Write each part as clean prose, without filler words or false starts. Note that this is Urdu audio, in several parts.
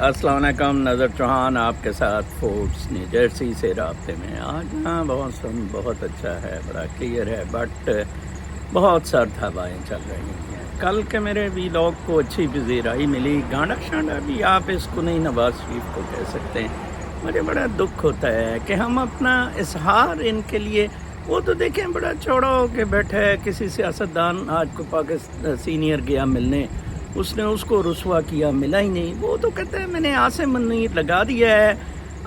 السلام علیکم، نظر چوہان آپ کے ساتھ فورٹس نیو جرسی سے رابطے میں۔ آج یہاں موسم بہت اچھا ہے، بڑا کلیئر ہے، بٹ بہت سرد ہوائیں چل رہی ہیں۔ کل کے میرے ویلاگ کو اچھی پذیرائی ملی، گانڈا شانڈا بھی آپ اس کو نہیں نواز شریف کو کہہ سکتے ہیں۔ مجھے بڑا دکھ ہوتا ہے کہ ہم اپنا اظہار ان کے لیے، وہ تو دیکھیں بڑا چوڑا ہو کے بیٹھا ہے، کسی سیاستدان آج کو پاکستان سینئر گیا ملنے، اس نے اس کو رسوا کیا، ملا ہی نہیں، وہ تو کہتا ہے میں نے عاصم منیر لگا دیا ہے،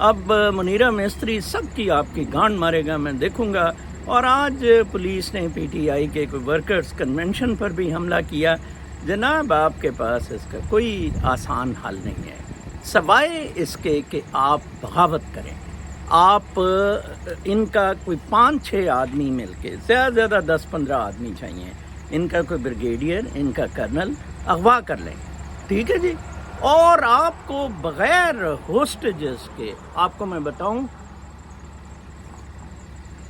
اب منیرہ مستری سب کی آپ کی گانڈ مارے گا، میں دیکھوں گا۔ اور آج پولیس نے پی ٹی آئی کے کوئی ورکرز کنونشن پر بھی حملہ کیا۔ جناب آپ کے پاس اس کا کوئی آسان حل نہیں ہے سوائے اس کے کہ آپ بغاوت کریں۔ آپ ان کا کوئی 5-6 آدمی مل کے، زیادہ سے زیادہ 10-15 آدمی چاہیے، ان کا کوئی بریگیڈیئر، ان کا کرنل اغوا کر لیں، ٹھیک ہے جی۔ اور آپ کو بغیر ہوسٹیجز کے، آپ کو میں بتاؤں،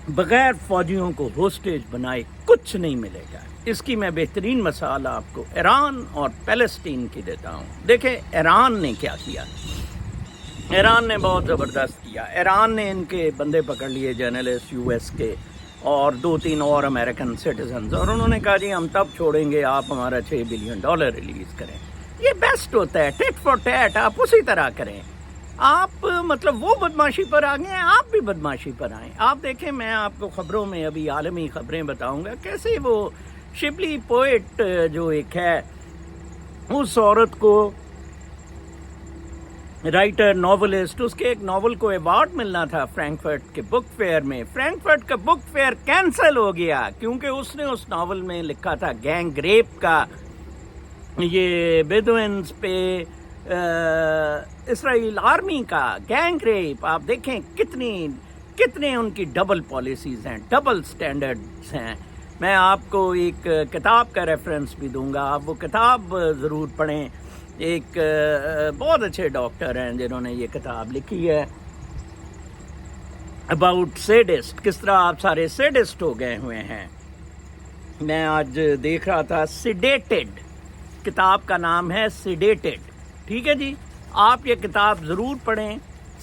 بغیر فوجیوں کو ہوسٹیج بنائے کچھ نہیں ملے گا۔ اس کی میں بہترین مثال آپ کو ایران اور پیلسٹین کی دیتا ہوں۔ دیکھیں ایران نے کیا کیا، ایران نے بہت زبردست کیا۔ ایران نے ان کے بندے پکڑ لیے، جرنلسٹ یو ایس کے اور 2-3 اور امریکن سٹیزنز، اور انہوں نے کہا جی ہم تب چھوڑیں گے آپ ہمارا $6 بلین ریلیز کریں۔ یہ بیسٹ ہوتا ہے، ٹیٹ فار ٹیٹ، آپ اسی طرح کریں۔ آپ مطلب وہ بدماشی پر آ گئے ہیں، آپ بھی بدماشی پر آئیں۔ آپ دیکھیں، میں آپ کو خبروں میں ابھی عالمی خبریں بتاؤں گا، کیسے وہ شبلی پوئٹ جو ایک ہے، اس عورت کو رائٹر، ناولسٹ، اس کے ایک ناول کو ایوارڈ ملنا تھا فرینکفرٹ کے بک فیئر میں۔ فرینکفرٹ کا بک فیئر کینسل ہو گیا کیونکہ اس نے اس ناول میں لکھا تھا گینگ ریپ کا، یہ بیدوینز پہ اسرائیل آرمی کا گینگ ریپ۔ آپ دیکھیں کتنے ان کی ڈبل پالیسیز ہیں، ڈبل سٹینڈرڈز ہیں۔ میں آپ کو ایک کتاب کا ریفرنس بھی دوں گا، آپ وہ کتاب ضرور پڑھیں۔ ایک بہت اچھے ڈاکٹر ہیں جنہوں نے یہ کتاب لکھی ہے اباؤٹ سیڈسٹ، کس طرح آپ سارے سیڈسٹ ہو گئے ہوئے ہیں۔ میں آج دیکھ رہا تھا، سیڈیٹڈ، کتاب کا نام ہے سیڈیٹڈ، ٹھیک ہے جی۔ آپ یہ کتاب ضرور پڑھیں۔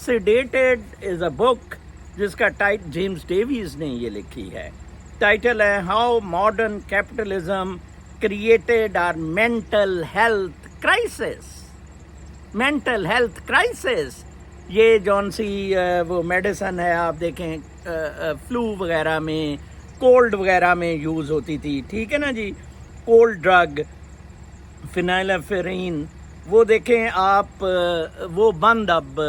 سیڈیٹڈ از اے بک جس کا جیمز ڈیویز نے یہ لکھی ہے۔ ٹائٹل ہے how modern capitalism created are mental health crisis. Mental health crisis, یہ جون سی وہ میڈیسن ہے، آپ دیکھیں فلو وغیرہ میں، کولڈ وغیرہ میں یوز ہوتی تھی، ٹھیک ہے نا جی، کولڈ ڈرگ فینائلفرین، وہ دیکھیں آپ، وہ بند اب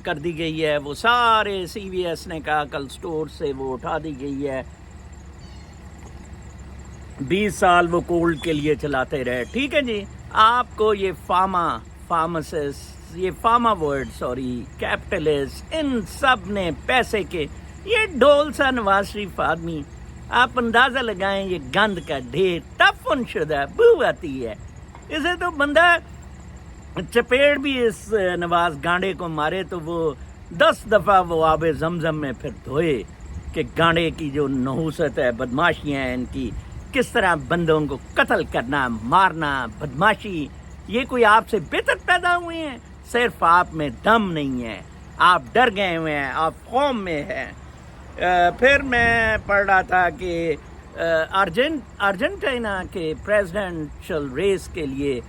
کر دی گئی ہے، وہ سارے سی وی ایس نے کہا کل سٹور سے وہ اٹھا دی گئی ہے۔ 20 سال وہ کولڈ کے لیے چلاتے رہے، ٹھیک ہے جی۔ آپ کو یہ فارماسسٹ، یہ فارما ورڈ، سوری، کیپٹلسٹ، ان سب نے پیسے کے، یہ ڈول سا نواز شریف آدمی، آپ اندازہ لگائیں یہ گند کا ڈھیر، تفن شدہ بو آتی ہے اسے، تو بندہ چپیڑ بھی اس نواز گانڈے کو مارے تو وہ 10 دفعہ وہ آب زمزم میں پھر دھوئے کہ گانڈے کی جو نحوست ہے، بدماشیاں ہیں ان کی، کس طرح بندوں کو قتل کرنا، مارنا، بدماشی، یہ کوئی آپ سے بہتر پیدا ہوئے ہیں؟ صرف آپ میں دم نہیں ہے، آپ ڈر گئے ہوئے ہیں، آپ قوم میں ہیں۔ پھر میں پڑھ رہا تھا کہ ارجنٹینا کے پریزیڈنشل ریس کے لیے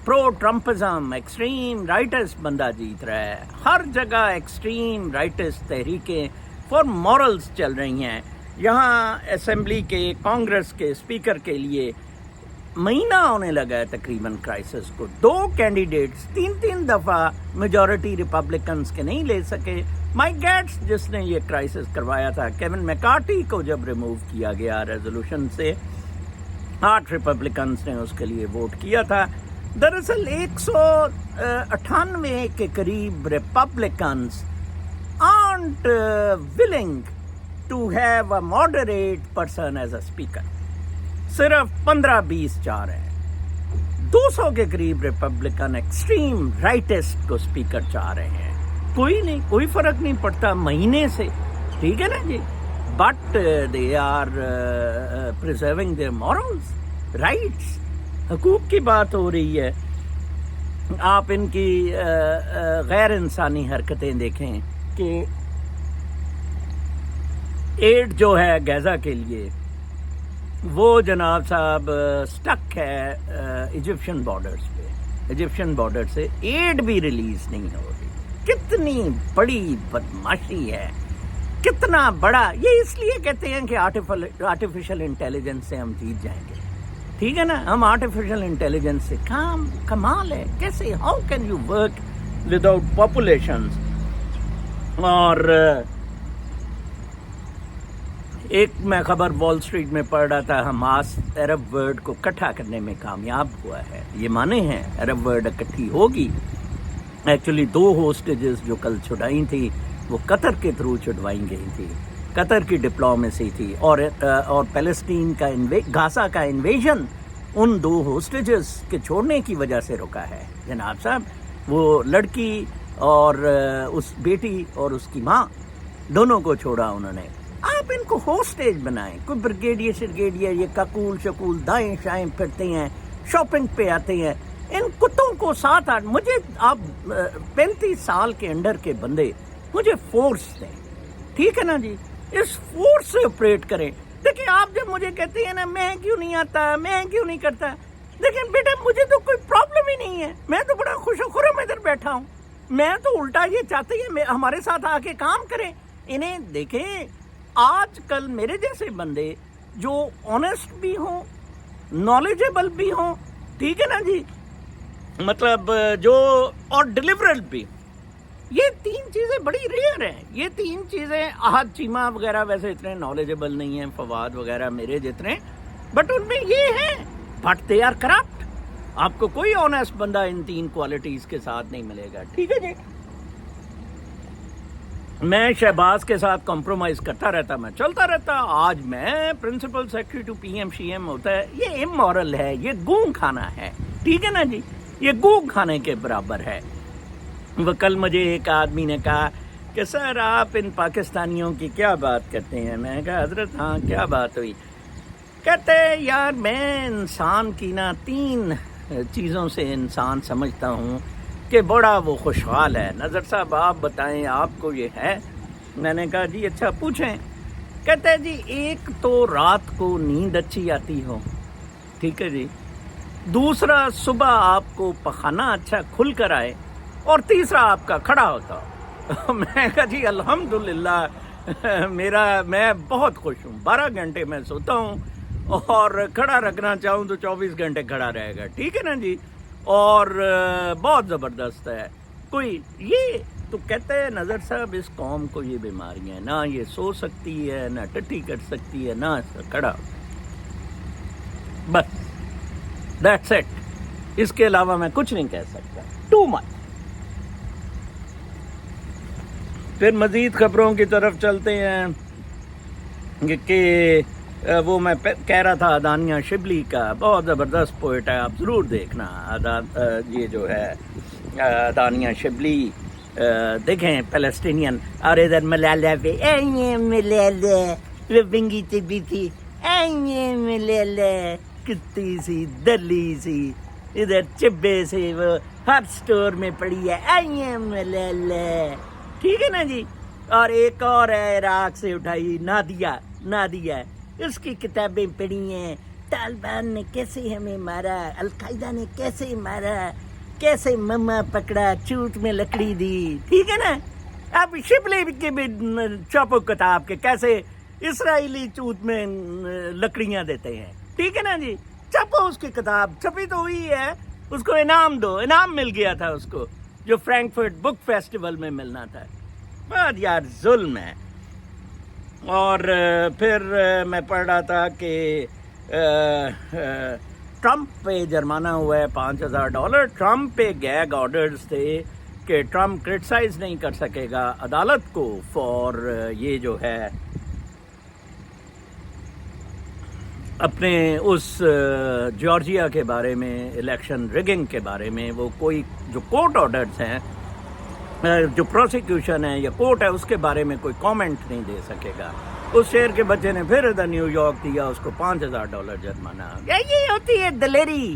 پرو ٹرمپزم، ایکسٹریم رائٹس بندہ جیت رہا ہے۔ ہر جگہ ایکسٹریم رائٹس تحریکیں فار مورلز چل رہی ہیں۔ یہاں اسمبلی کے، کانگریس کے اسپیکر کے لیے مہینہ ہونے لگا ہے تقریباً کرائسس کو، 2 کینڈیڈیٹس 3 دفعہ میجورٹی ریپبلکنز کے نہیں لے سکے۔ مائک گیٹس جس نے یہ کرائسس کروایا تھا، کیون میکارٹی کو جب ریموو کیا گیا ریزولوشن سے، 8 ریپبلکنز نے اس کے لیے ووٹ کیا تھا۔ دراصل 198 کے قریب Republicans aren't willing to have a moderate person as a speaker، صرف 15-20 چار ہیں۔ 200 کے قریب ریپبلکن ایکسٹریم رائٹسٹ کو اسپیکر چاہ رہے ہیں۔ کوئی نہیں، کوئی فرق نہیں پڑتا مہینے سے، ٹھیک ہے نا جی، but they are preserving their morals, rights, حقوق کی بات ہو رہی ہے۔ آپ ان کی غیر انسانی حرکتیں دیکھیں کہ ایڈ جو ہے غزہ کے لیے وہ جناب صاحب سٹک ہے ایجپشن بارڈرز پہ. ایجپشن بارڈر سے ایڈ بھی ریلیز نہیں ہو رہی. کتنی بڑی بدماشی ہے, کتنا بڑا. یہ اس لیے کہتے ہیں کہ آرٹیفیشل انٹیلیجنس سے ہم جیت جائیں گے. ٹھیک ہے نا, ہم آرٹیفیشل انٹیلیجنس سے کمال ہے. کیسے, how can you work without populations. اور ایک میں خبر وال اسٹریٹ میں پڑھ رہا تھا, حماس عرب ورلڈ کو اکٹھا کرنے میں کامیاب ہوا ہے. یہ مانے ہیں عرب ورلڈ اکٹھی ہوگی. ایکچولی 2 ہوسٹیجز جو کل چھڑائی تھی وہ قطر کے تھرو چھڑوائی گئی تھی. قطر کی ڈپلومیسی تھی, اور فلسطین کا غازہ کا انویژن ان 2 ہوسٹیجز کے چھوڑنے کی وجہ سے رکا ہے. جناب صاحب, وہ لڑکی اور اس بیٹی اور اس کی ماں دونوں کو چھوڑا انہوں نے. آپ ان کو ہوسٹیج بنائیں. کوئی بریگیڈیئر شرگیڈیئر یہ کاکول شکول دائیں شائیں پھرتے ہیں, شاپنگ پہ آتے ہیں. ان کتوں کو ساتھ مجھے آپ 35 سال کے انڈر کے بندے مجھے فورس دیں. ٹھیک ہے نا جی, اس فورس سے آپریٹ کریں. دیکھیں آپ جب مجھے کہتے ہیں نا میں کیوں نہیں آتا, میں کیوں نہیں کرتا, دیکھیں بیٹا مجھے تو کوئی پرابلم ہی نہیں ہے. میں تو بڑا خوش و خرم ادھر بیٹھا ہوں. میں تو الٹا یہ چاہتے ہیں ہمارے ساتھ آ کے کام کریں. انہیں دیکھیں, آج کل میرے جیسے بندے جو آنیسٹ بھی ہوں, نالجیبل بھی ہوں, ٹھیک ہے نا جی, مطلب جو اور ڈیلیورل بھی, یہ 3 چیزیں بڑی ریئر ہیں. یہ 3 چیزیں, احد چیمہ وغیرہ ویسے اتنے نالجیبل نہیں ہیں, فواد وغیرہ میرے جتنے, بٹ ان میں یہ ہیں, بٹ دے آر کرپٹ. آپ کو کوئی آنیسٹ بندہ ان 3 کوالٹیز کے ساتھ نہیں ملے گا. ٹھیک ہے جی, میں شہباز کے ساتھ کمپرومائز کرتا رہتا, میں چلتا رہتا. آج میں principal secretary to P M C M ہوتا ہے, یہ امورل ہے, یہ گوں کھانا ہے. ٹھیک ہے نا جی, یہ گوں کھانے کے برابر ہے. وہ کل مجھے ایک آدمی نے کہا کہ سر آپ ان پاکستانیوں کی کیا بات کرتے ہیں. میں نے کہا حضرت ہاں کیا بات ہوئی. کہتے یار میں انسان کی نا 3 چیزوں سے انسان سمجھتا ہوں کہ بڑا وہ خوشحال ہے. نظر صاحب آپ بتائیں آپ کو یہ ہے. میں نے کہا جی اچھا پوچھیں. کہتے جی ایک تو رات کو نیند اچھی آتی ہو, ٹھیک ہے جی, دوسرا صبح آپ کو پخانہ اچھا کھل کر آئے, اور تیسرا آپ کا کھڑا ہوتا. میں کہا جی الحمدللہ میں بہت خوش ہوں. 12 گھنٹے میں سوتا ہوں, اور کھڑا رکھنا چاہوں تو 24 گھنٹے کھڑا رہے گا. ٹھیک ہے نا جی, اور بہت زبردست ہے. کوئی یہ تو کہتے ہیں نظر صاحب اس قوم کو یہ بیماریاں ہیں, نہ یہ سو سکتی ہے, نہ ٹٹی کر سکتی ہے, نہ کھڑا. بس دیٹس اٹ. اس کے علاوہ میں کچھ نہیں کہہ سکتا. Too much. پھر مزید خبروں کی طرف چلتے ہیں کہ وہ میں کہہ رہا تھا دانیہ شبلی کا, بہت زبردست پوئٹ ہے, آپ ضرور دیکھنا. یہ جو ہے دانیہ شبلی, دیکھیں فلسطینین. اور ادھر ملالہ پہ ملالہ بنگی چبی تھی, ملالہ کتی سی دلی سی, ادھر چبے سے وہ ہر سٹور میں پڑی ہے ملالہ. ٹھیک ہے نا جی. اور ایک اور ہے عراق سے اٹھائی, نادیہ, اس کی کتابیں پڑھی ہیں. طالبان نے کیسے ہمیں مارا, القاعدہ نے کیسے مارا, کیسے مما پکڑا, چوٹ میں لکڑی دی. ٹھیک ہے نا. اب شبلی کی بھی چھاپو کتاب کے کیسے اسرائیلی چوٹ میں لکڑیاں دیتے ہیں. ٹھیک ہے نا جی, چھپو اس کی کتاب. چھپی تو ہوئی ہے, اس کو انعام دو. انعام مل گیا تھا اس کو جو فرینکفرٹ بک فیسٹیول میں ملنا تھا. بہت یار ظلم ہے. اور پھر میں پڑھ رہا تھا کہ ٹرمپ پہ جرمانہ ہوا ہے $5,000. ٹرمپ پہ گیگ آرڈرز تھے کہ ٹرمپ کرٹیسائز نہیں کر سکے گا عدالت کو فار یہ جو ہے اپنے اس جارجیا کے بارے میں, الیکشن ریگنگ کے بارے میں. وہ کوئی جو کورٹ آرڈرز ہیں, جو پروسیکیوشن ہے یا کورٹ ہے, اس کے بارے میں کوئی کامنٹ نہیں دے سکے گا. اس شہر کے بچے نے پھر ادھر نیو یارک دیا, اس کو $5,000 جرمانہ. یہ ہوتی ہے دلیری.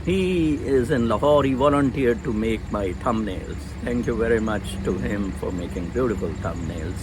he is in Lahore, he volunteered to make my thumbnails. Thank you very much to him for making beautiful thumbnails.